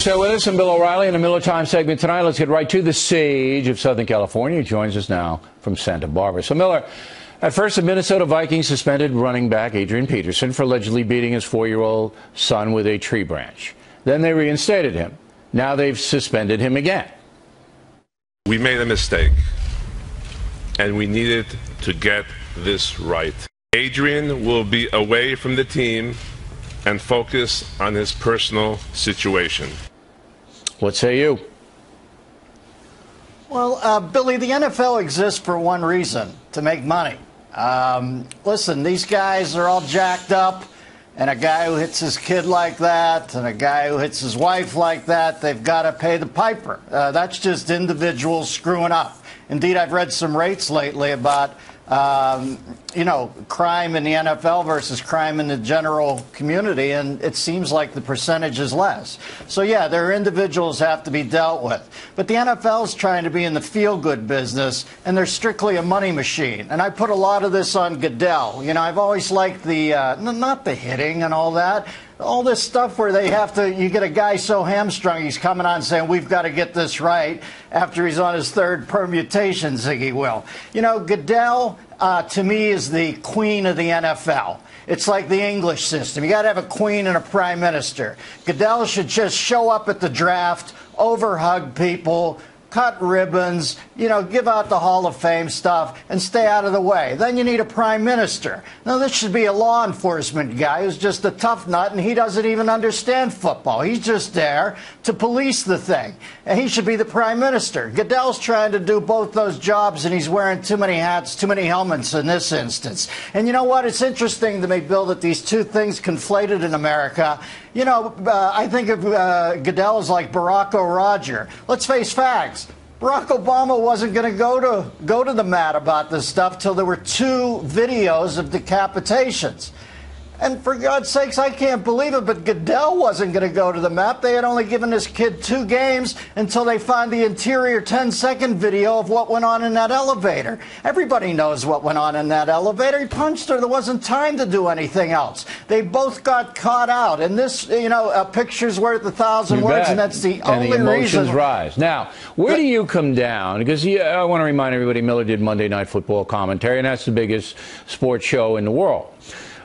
So with us and Bill O'Reilly in the Miller Time segment tonight. Let's get right to the sage of Southern California. He joins us now from Santa Barbara. So Miller, at first the Minnesota Vikings suspended running back Adrian Peterson for allegedly beating his 4-year-old son with a tree branch. Then they reinstated him. Now they've suspended him again. We made a mistake, and we needed to get this right. Adrian will be away from the team and focus on his personal situation. What say you? Well, Billy, the NFL exists for one reason, to make money. Listen, these guys are all jacked up, and a guy who hits his kid like that and a guy who hits his wife like that, they've got to pay the piper. That's just individuals screwing up. Indeed, I've read some rates lately about crime in the NFL versus crime in the general community, and it seems like the percentage is less. So, yeah, there are individuals have to be dealt with. But the NFL is trying to be in the feel-good business, and they're strictly a money machine. And I put a lot of this on Goodell. You know, I've always liked the, not the hitting and all that. All this stuff where they have to, you get a guy so hamstrung, he's coming on saying, we've got to get this right after he's on his third permutation, Ziggy will. You know, Goodell, to me, is the queen of the NFL. It's like the English system. You got to have a queen and a prime minister. Goodell should just show up at the draft, overhug people, cut ribbons, give out the Hall of Fame stuff, and stay out of the way. Then you need a prime minister. Now, this should be a law enforcement guy who's just a tough nut, and he doesn't even understand football. He's just there to police the thing, and he should be the prime minister. Goodell's trying to do both those jobs, and he's wearing too many hats, too many helmets in this instance. And you know what? It's interesting to me, Bill, that these two things conflated in America. I think of Goodell as like Barack O'Roger. Let's face facts. Barack Obama wasn't going to go to the mat about this stuff till there were 2 videos of decapitations. And for God's sakes, I can't believe it, but Goodell wasn't going to go to the mat. They had only given this kid 2 games until they found the interior 10-second video of what went on in that elevator. Everybody knows what went on in that elevator. He punched her. There wasn't time to do anything else. They both got caught out. And this, a picture's worth 1,000 words, and that's the only reason. And the emotions rise. Now, where do you come down? Because I want to remind everybody, Miller did Monday Night Football commentary, and that's the biggest sports show in the world.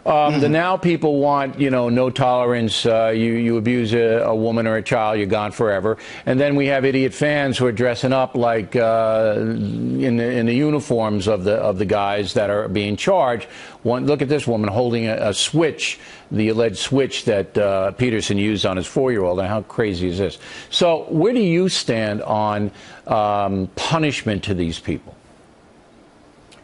Now people want, no tolerance. You abuse a woman or a child, you're gone forever. And then we have idiot fans who are dressing up like in the uniforms of the guys that are being charged. Look at this woman holding a switch, the alleged switch that Peterson used on his 4-year-old. And how crazy is this? So where do you stand on punishment to these people?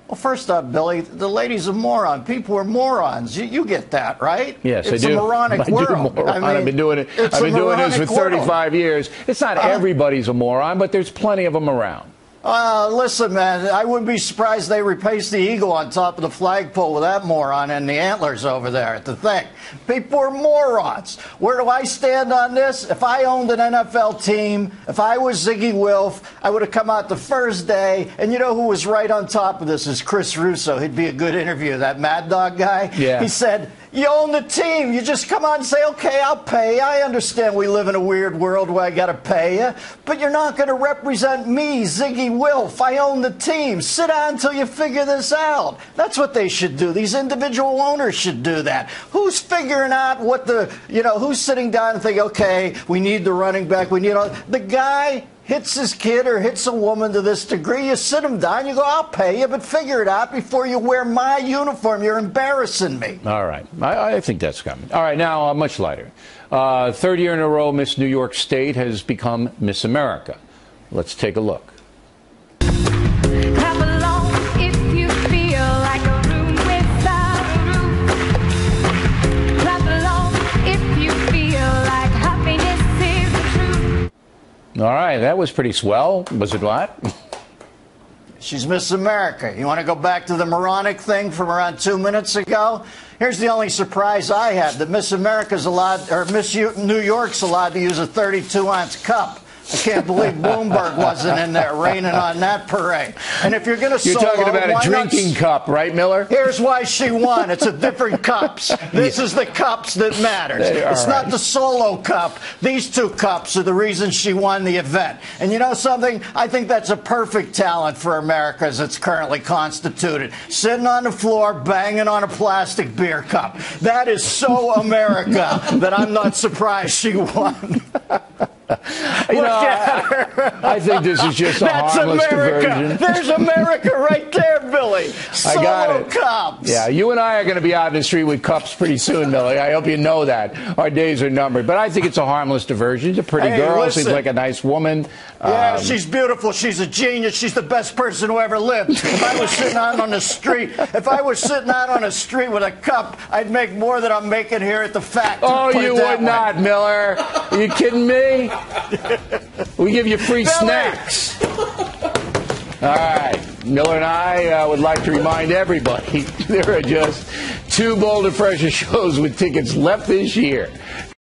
Well, first up, Billy, the lady's a moron. People are morons. You get that, right? Yes, it's I do. It's a moronic world. I've been doing it. I've been doing this for 35 years. It's not everybody's a moron, but there's plenty of them around. Listen, man, I wouldn't be surprised they replaced the eagle on top of the flagpole with that moron and the antlers over there at the thing. People are morons. Where do I stand on this? If I owned an NFL team, if I was Ziggy Wilf, I would have come out the first day. And you know who was right on top of this is Chris Russo. He'd be a good interview, that Mad Dog guy. Yeah. He said, you own the team. You just come on and say, okay, I'll pay you. I understand we live in a weird world where I got to pay you. But you're not going to represent me, Ziggy Wilf. I own the team. Sit down until you figure this out. That's what they should do. These individual owners should do that. Who's figuring out what who's sitting down and thinking, okay, we need the running back. The guy hits his kid or hits a woman to this degree, you sit him down, you go, I'll pay you, but figure it out before you wear my uniform. You're embarrassing me. All right. I think that's coming. All right, now much lighter. 3rd year in a row, Miss New York State has become Miss America. Let's take a look. Clap along if you feel like a room without a roof. Clap along if you feel like happiness is the truth. All right, that was pretty swell. Was it not? She's Miss America. You want to go back to the moronic thing from around 2 minutes ago? Here's the only surprise I had, that Miss America's allowed, or Miss New York's allowed to use a 32-ounce cup. I can't believe Bloomberg wasn't in there raining on that parade. And if you're going to You're talking about a drinking cup, right, Miller? Here's why she won. It's a different cups. This is the cups that matters. It's not the solo cup. These two cups are the reason she won the event. And you know something? I think that's a perfect talent for America as it's currently constituted. Sitting on the floor, banging on a plastic beer cup. That is so America that I'm not surprised she won. You know, I think this is just a harmless diversion. There's America right there, Billy. Solo I got it. cups. Yeah, you and I are going to be out in the street with cups pretty soon, Millie. I hope you know that. Our days are numbered. But I think it's a harmless diversion. She's a pretty girl. Listen. Seems like a nice woman. Yeah, she's beautiful. She's a genius. She's the best person who ever lived. If I was sitting out on the street, with a cup, I'd make more than I'm making here at the factory. Oh, you would not, Miller. Are you kidding me? We give you free snacks. All right. Miller and I would like to remind everybody there are just 2 Bold and Fresher shows with tickets left this year.